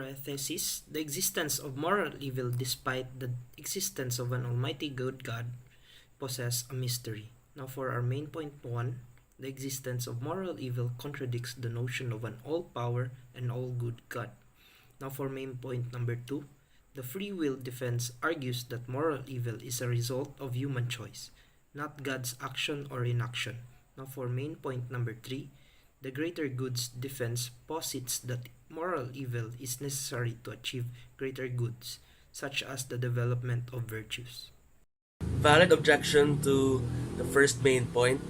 Thesis, the existence of moral evil despite the existence of an almighty good God possess a mystery. Now for our main point 1, the existence of moral evil contradicts the notion of an all-power and all-good God. Now for main point number 2, the free will defense argues that moral evil is a result of human choice, not God's action or inaction. Now for main point number 3, the greater goods defense posits that moral evil is necessary to achieve greater goods, such as the development of virtues. Valid objection to the first main point.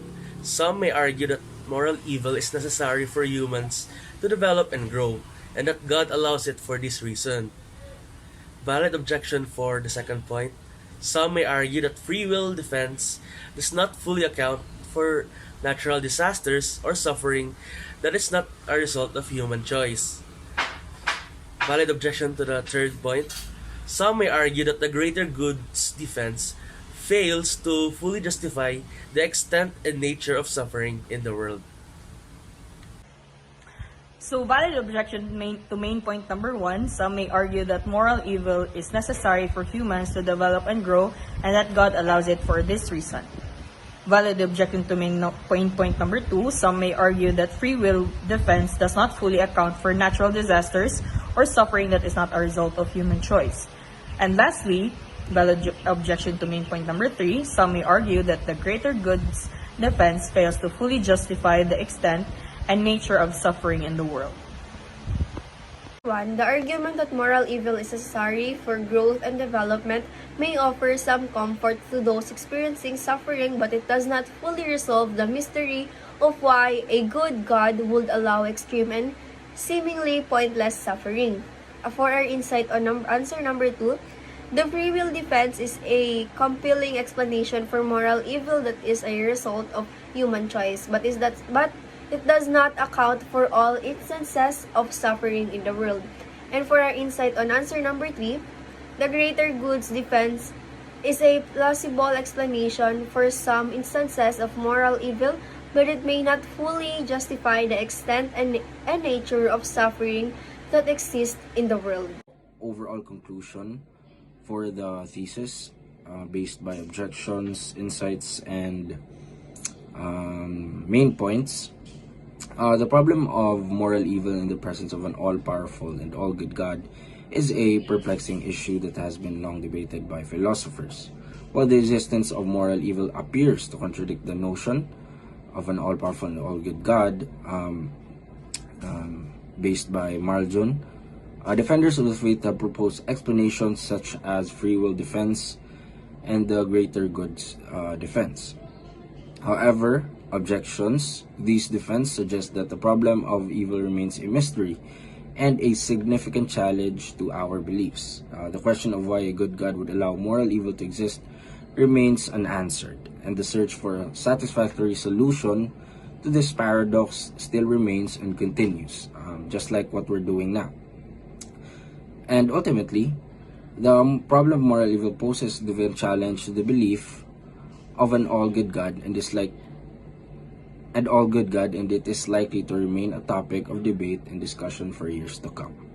Some may argue that moral evil is necessary for humans to develop and grow, and that God allows it for this reason. Valid objection for the second point. Some may argue that free will defense does not fully account for natural disasters or suffering that is not a result of human choice. Valid objection to the third point. Some may argue that the greater goods defense fails to fully justify the extent and nature of suffering in the world. So, valid objection to main point number 1, some may argue that moral evil is necessary for humans to develop and grow, and that God allows it for this reason. Valid objection to main point number 2, some may argue that free will defense does not fully account for natural disasters or suffering that is not a result of human choice. And lastly, valid objection to main point number 3, some may argue that the greater goods defense fails to fully justify the extent and nature of suffering in the world. 1. The argument that moral evil is necessary for growth and development may offer some comfort to those experiencing suffering, but it does not fully resolve the mystery of why a good God would allow extreme and seemingly pointless suffering. For our insight on answer number 2, the free will defense is a compelling explanation for moral evil that is a result of human choice, but it does not account for all instances of suffering in the world. And for our insight on answer number 3, the greater goods defense is a plausible explanation for some instances of moral evil, but it may not fully justify the extent and nature of suffering that exists in the world. Overall conclusion for the thesis based by objections, insights, and main points. The problem of moral evil in the presence of an all-powerful and all-good God is a perplexing issue that has been long debated by philosophers. While the existence of moral evil appears to contradict the notion of an all-powerful and all-good God based by Marjon, defenders of the faith have proposed explanations such as free will defense and the greater goods defense. However, these defense suggest that the problem of evil remains a mystery and a significant challenge to our beliefs. The question of why a good God would allow moral evil to exist remains unanswered, and the search for a satisfactory solution to this paradox still remains and continues, just like what we're doing now. And ultimately, the problem of moral evil poses the challenge to the belief of an all-good God, and it is likely to remain a topic of debate and discussion for years to come.